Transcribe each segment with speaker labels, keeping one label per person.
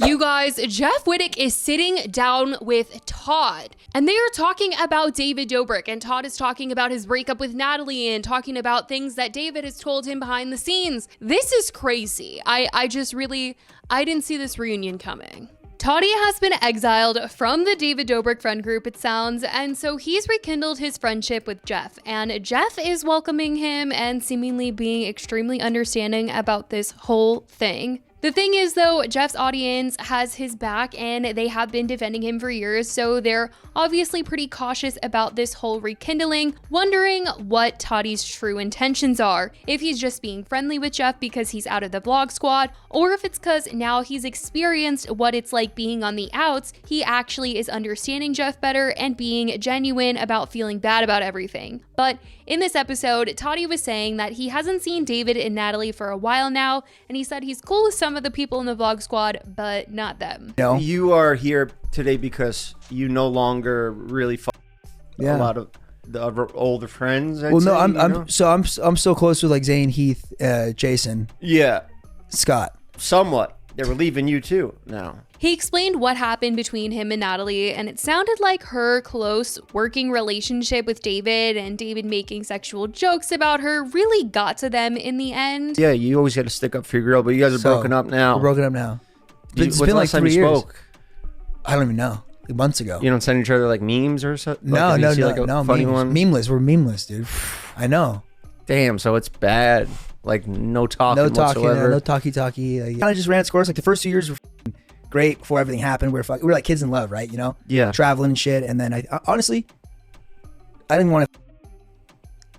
Speaker 1: You guys, Jeff Wittek is sitting down with Todd, and they are talking about David Dobrik, and Todd is talking about his breakup with Natalie and talking about things that David has told him behind the scenes. This is crazy. I didn't see this reunion coming. Toddy has been exiled from the David Dobrik friend group, it sounds, and so he's rekindled his friendship with Jeff, and Jeff is welcoming him and seemingly being extremely understanding about this whole thing. The thing is, though, Jeff's audience has his back and they have been defending him for years, so they're obviously pretty cautious about this whole rekindling, wondering what Toddy's true intentions are. If he's just being friendly with Jeff because he's out of the blog squad, or if it's because now he's experienced what it's like being on the outs, he actually is understanding Jeff better and being genuine about feeling bad about everything. But in this episode, Toddy was saying that he hasn't seen David and Natalie for a while now, and he said he's cool with some of the people in the vlog squad, but not them.
Speaker 2: No.
Speaker 3: You are here today because you no longer really a lot of the older friends.
Speaker 2: I'm so close with like Zane, Heath, Jason.
Speaker 3: Yeah,
Speaker 2: Scott.
Speaker 3: Somewhat. They were leaving you too now.
Speaker 1: He explained what happened between him and Natalie, and it sounded like her close working relationship with David and David making sexual jokes about her really got to them in the end.
Speaker 3: Yeah, you always got to stick up for your girl, but you guys are broken up now.
Speaker 2: We're broken up now. It's been like 3 years. I don't even know. Like months ago.
Speaker 3: You don't send each other like memes or something?
Speaker 2: No,
Speaker 3: like,
Speaker 2: no,
Speaker 3: funny
Speaker 2: memes.
Speaker 3: one?
Speaker 2: Memeless. We're memeless, dude. I know.
Speaker 3: Damn, so it's bad. Like no talking whatsoever.
Speaker 2: No talkie. Kind of just ran its course. Like the first 2 years were great before everything happened. We were like kids in love, right? You know?
Speaker 3: Yeah.
Speaker 2: Traveling and shit. And then I honestly, I didn't want to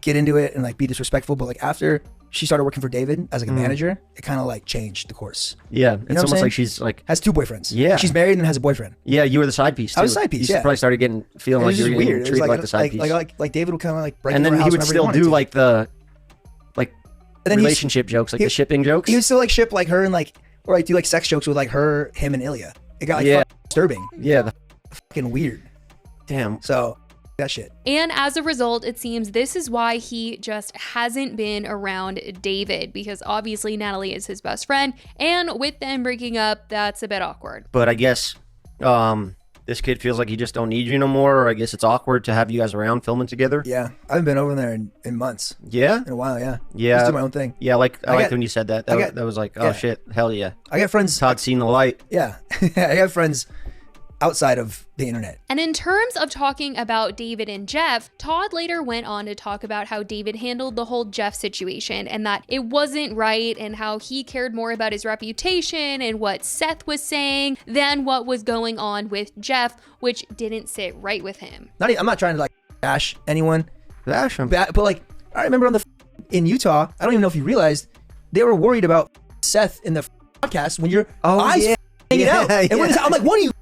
Speaker 2: get into it and like be disrespectful, but like after she started working for David as like a manager, it kind of like changed the course.
Speaker 3: Yeah, it's almost like she's like
Speaker 2: has 2 boyfriends.
Speaker 3: Yeah,
Speaker 2: she's married and has a boyfriend.
Speaker 3: Yeah, you were the side piece too.
Speaker 2: I was the side piece.
Speaker 3: You probably started feeling like you were
Speaker 2: weird.
Speaker 3: treated like the side piece.
Speaker 2: Like David would kind of like break
Speaker 3: and
Speaker 2: into
Speaker 3: then
Speaker 2: her
Speaker 3: he
Speaker 2: house
Speaker 3: would still do like the relationship jokes, like the shipping jokes.
Speaker 2: He would still like ship like her and like, or like do like sex jokes with like her, him, and Ilya. It got like fucking disturbing.
Speaker 3: Yeah,
Speaker 2: fucking weird.
Speaker 3: Damn.
Speaker 2: So that shit.
Speaker 1: And as a result, it seems this is why he just hasn't been around David, because obviously Natalie is his best friend, and with them breaking up, that's a bit awkward.
Speaker 3: But I guess this kid feels like he just don't need you no more, or I guess it's awkward to have you guys around filming together.
Speaker 2: Yeah, I haven't been over there in months.
Speaker 3: Yeah?
Speaker 2: In a while, yeah.
Speaker 3: Yeah.
Speaker 2: Just do my own thing.
Speaker 3: Yeah, like I liked when you said that. That was like, oh shit, hell yeah.
Speaker 2: I got friends.
Speaker 3: Todd's seen the light.
Speaker 2: Yeah. I got friends outside of the internet.
Speaker 1: And in terms of talking about David and Jeff, Todd later went on to talk about how David handled the whole Jeff situation and that it wasn't right, and how he cared more about his reputation and what Seth was saying than what was going on with Jeff, which didn't sit right with him.
Speaker 2: I'm not trying to like bash anyone.
Speaker 3: Bash him.
Speaker 2: But like, I remember in Utah, I don't even know if you realized, they were worried about Seth in the podcast when your eyes hanging out. And I'm like, what are you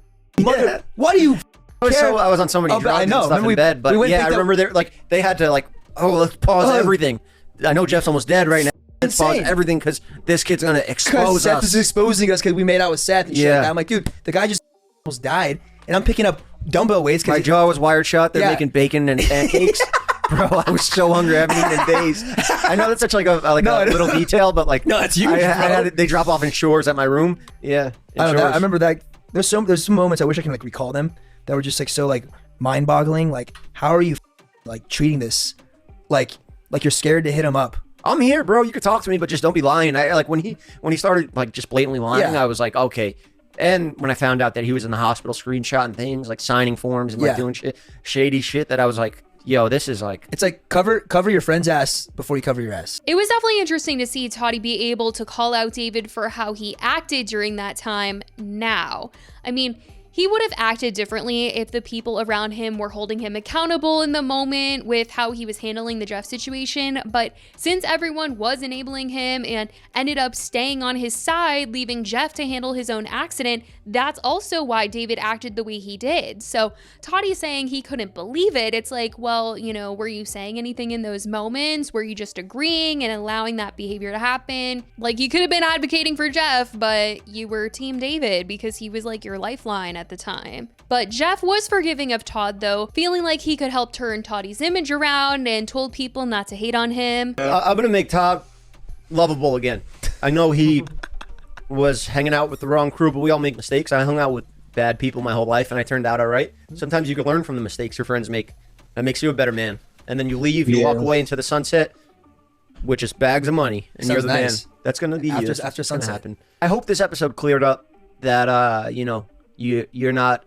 Speaker 2: why do you care?
Speaker 3: I was on so many drugs and stuff in bed, but I remember they had to let's pause everything. I know Jeff's almost dead right now. Let's pause everything because this kid's gonna expose
Speaker 2: Seth
Speaker 3: us.
Speaker 2: is exposing us because we made out with Seth and shit like that. I'm like, dude, the guy just almost died, and I'm picking up dumbbell weights because
Speaker 3: my jaw was wired shut. They're making bacon and pancakes. Bro, I was so hungry. I haven't eeten in days. I know that's such a little detail, but no, it's huge. They drop off in shores at my room. Yeah,
Speaker 2: I remember that. There's some moments I wish I can recall them that were just so mind-boggling. Like, how are you treating this like you're scared to hit him up?
Speaker 3: I'm here, bro. You could talk to me, but just don't be lying. When he started just blatantly lying, I was like, okay. And when I found out that he was in the hospital screenshotting things, like signing forms and doing shady shit, that I was like, yo, this is
Speaker 2: it's like cover your friend's ass before you cover your ass.
Speaker 1: It was definitely interesting to see Toddy be able to call out David for how he acted during that time now. I mean, he would have acted differently if the people around him were holding him accountable in the moment with how he was handling the Jeff situation. But since everyone was enabling him and ended up staying on his side, leaving Jeff to handle his own accident, that's also why David acted the way he did. So Toddy's saying he couldn't believe it. It's like, well, were you saying anything in those moments? Were you just agreeing and allowing that behavior to happen? Like, you could have been advocating for Jeff, but you were Team David because he was like your lifeline at the time. But Jeff was forgiving of Todd, though, feeling like he could help turn Toddy's image around, and told people not to hate on him.
Speaker 3: I'm gonna make Todd lovable again. I know he was hanging out with the wrong crew, but we all make mistakes. I hung out with bad people my whole life, and I turned out all right. Sometimes you can learn from the mistakes your friends make. That makes you a better man. And then you leave, you walk away into the sunset, which is bags of money, and you're the man. That's going to be
Speaker 2: after sunset.
Speaker 3: Happen. I hope this episode cleared up that, you're not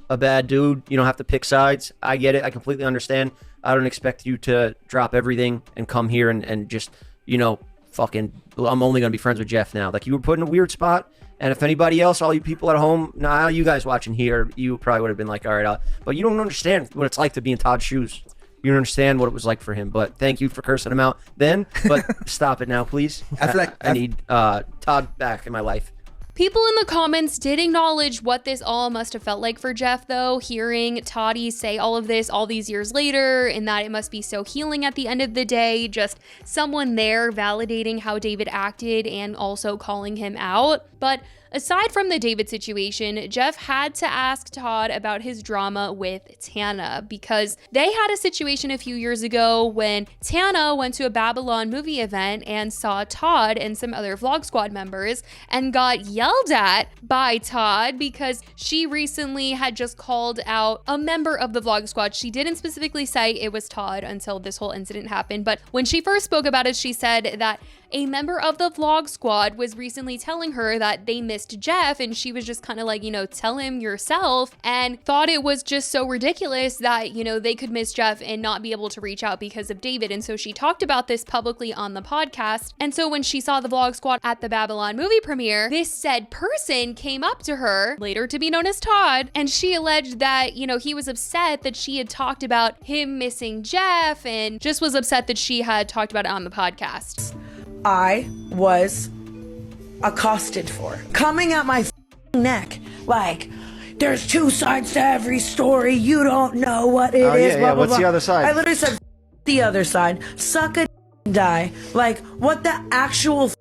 Speaker 3: a bad dude. You don't have to pick sides. I get it. I completely understand. I don't expect you to drop everything and come here and just, fucking, I'm only going to be friends with Jeff now. Like, you were put in a weird spot. And if anybody else, all you people at home, you guys watching here, you probably would have been like, all right, but you don't understand what it's like to be in Todd's shoes. You don't understand what it was like for him. But thank you for cursing him out then. But stop it now, please. I need Todd back in my life.
Speaker 1: People in the comments did acknowledge what this all must have felt like for Jeff, though, hearing Toddy say all of this all these years later, and that it must be so healing at the end of the day, just someone there validating how David acted and also calling him out. But aside from the David situation, Jeff had to ask Todd about his drama with Tana, because they had a situation a few years ago when Tana went to a Babylon movie event and saw Todd and some other Vlog Squad members and got yelled at by Todd because she recently had just called out a member of the Vlog Squad. She didn't specifically say it was Todd until this whole incident happened, but when she first spoke about it, she said that a member of the Vlog Squad was recently telling her that they missed Jeff, and she was just kind of like, tell him yourself, and thought it was just so ridiculous that, they could miss Jeff and not be able to reach out because of David. And so she talked about this publicly on the podcast. And so when she saw the Vlog Squad at the Babylon movie premiere, this said person came up to her, later to be known as Todd, and she alleged that, he was upset that she had talked about him missing Jeff and just was upset that she had talked about it on the podcast.
Speaker 4: I was accosted for coming at my neck like, there's two sides to every story, you don't know what it is. Blah, blah,
Speaker 3: what's
Speaker 4: blah.
Speaker 3: the other side?
Speaker 4: I literally said the other side, suck a die. Like, what the actual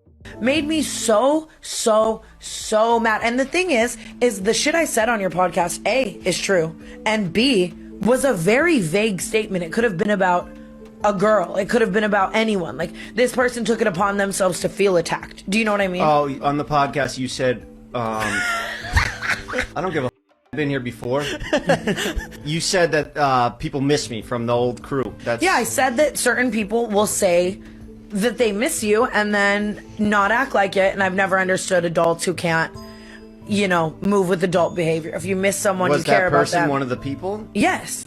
Speaker 4: made me so mad. And the thing is the shit I said on your podcast, A, is true, and B, was a very vague statement. It could have been about a girl. It could have been about anyone. Like, this person took it upon themselves to feel attacked. Do you know what I mean?
Speaker 3: Oh, on the podcast you said, I don't give a I've been here before. You said that people miss me from the old crew.
Speaker 4: Yeah, I said that certain people will say that they miss you and then not act like it, and I've never understood adults who can't, move with adult behavior. If you miss someone, you care about them. Was that person
Speaker 3: one of the people?
Speaker 4: Yes.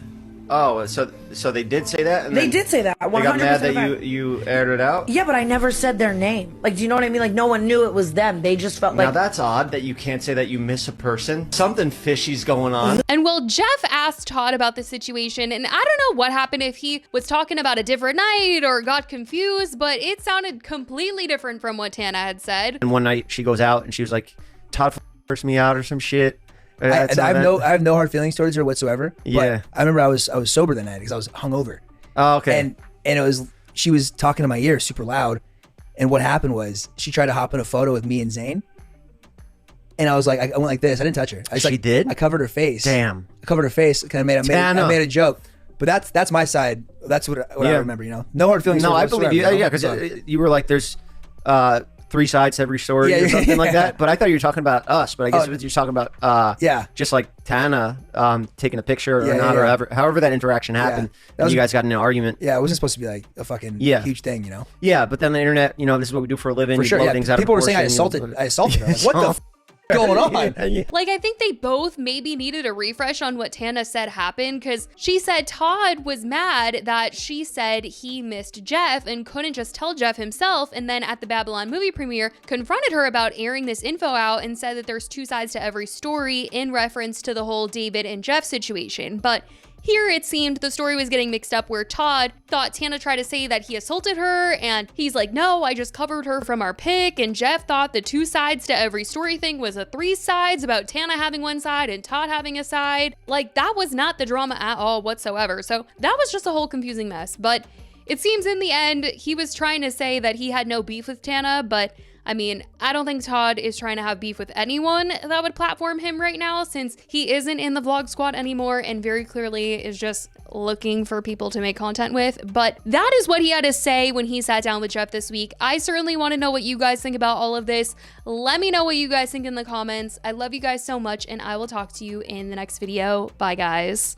Speaker 3: Oh, so they did say that? And
Speaker 4: they did say that. 100%
Speaker 3: they got mad that you aired it out?
Speaker 4: Yeah, but I never said their name. Like, do you know what I mean? Like, no one knew it was them. They just felt like...
Speaker 3: Now, that's odd that you can't say that you miss a person. Something fishy's going on.
Speaker 1: And well, Jeff asked Todd about the situation, and I don't know what happened, if he was talking about a different night or got confused, but it sounded completely different from what Tana had said.
Speaker 3: And one night, she goes out, and she was like, Todd forced me out or some shit.
Speaker 2: I have no hard feelings towards her whatsoever.
Speaker 3: Yeah.
Speaker 2: But I remember I was sober that night because I was hungover.
Speaker 3: Oh, okay.
Speaker 2: And she was talking to my ear super loud. And what happened was she tried to hop in a photo with me and Zane. And I was like, I went like this. I didn't touch her.
Speaker 3: She did?
Speaker 2: I covered her face.
Speaker 3: Damn.
Speaker 2: I covered her face. I made a joke. But that's my side. That's what I remember. No hard feelings.
Speaker 3: No, I believe you. Yeah, because you were like, there's 3 sides to every story or something like that. But I thought you were talking about us. But I guess you're talking about just like Tana taking a picture or not, or however that interaction happened. You guys got in an argument.
Speaker 2: Yeah, it wasn't supposed to be like a fucking huge thing,
Speaker 3: Yeah, but then the internet, this is what we do for a living.
Speaker 2: For sure,
Speaker 3: things out
Speaker 2: people
Speaker 3: of
Speaker 2: were saying I assaulted her. Like, what the going on?
Speaker 1: Like, I think they both maybe needed a refresh on what Tana said happened, because she said Todd was mad that she said he missed Jeff and couldn't just tell Jeff himself, and then at the Babylon movie premiere confronted her about airing this info out and said that there's 2 sides to every story in reference to the whole David and Jeff situation. But here it seemed the story was getting mixed up, where Todd thought Tana tried to say that he assaulted her, and he's like, no, I just covered her from our pic. And Jeff thought the 2 sides to every story thing was a 3 sides about Tana having one side and Todd having a side. Like, that was not the drama at all whatsoever. So that was just a whole confusing mess. But it seems in the end, he was trying to say that he had no beef with Tana, but I mean, I don't think Todd is trying to have beef with anyone that would platform him right now, since he isn't in the vlog squad anymore and very clearly is just looking for people to make content with. But that is what he had to say when he sat down with Jeff this week. I certainly want to know what you guys think about all of this. Let me know what you guys think in the comments. I love you guys so much, and I will talk to you in the next video. Bye, guys.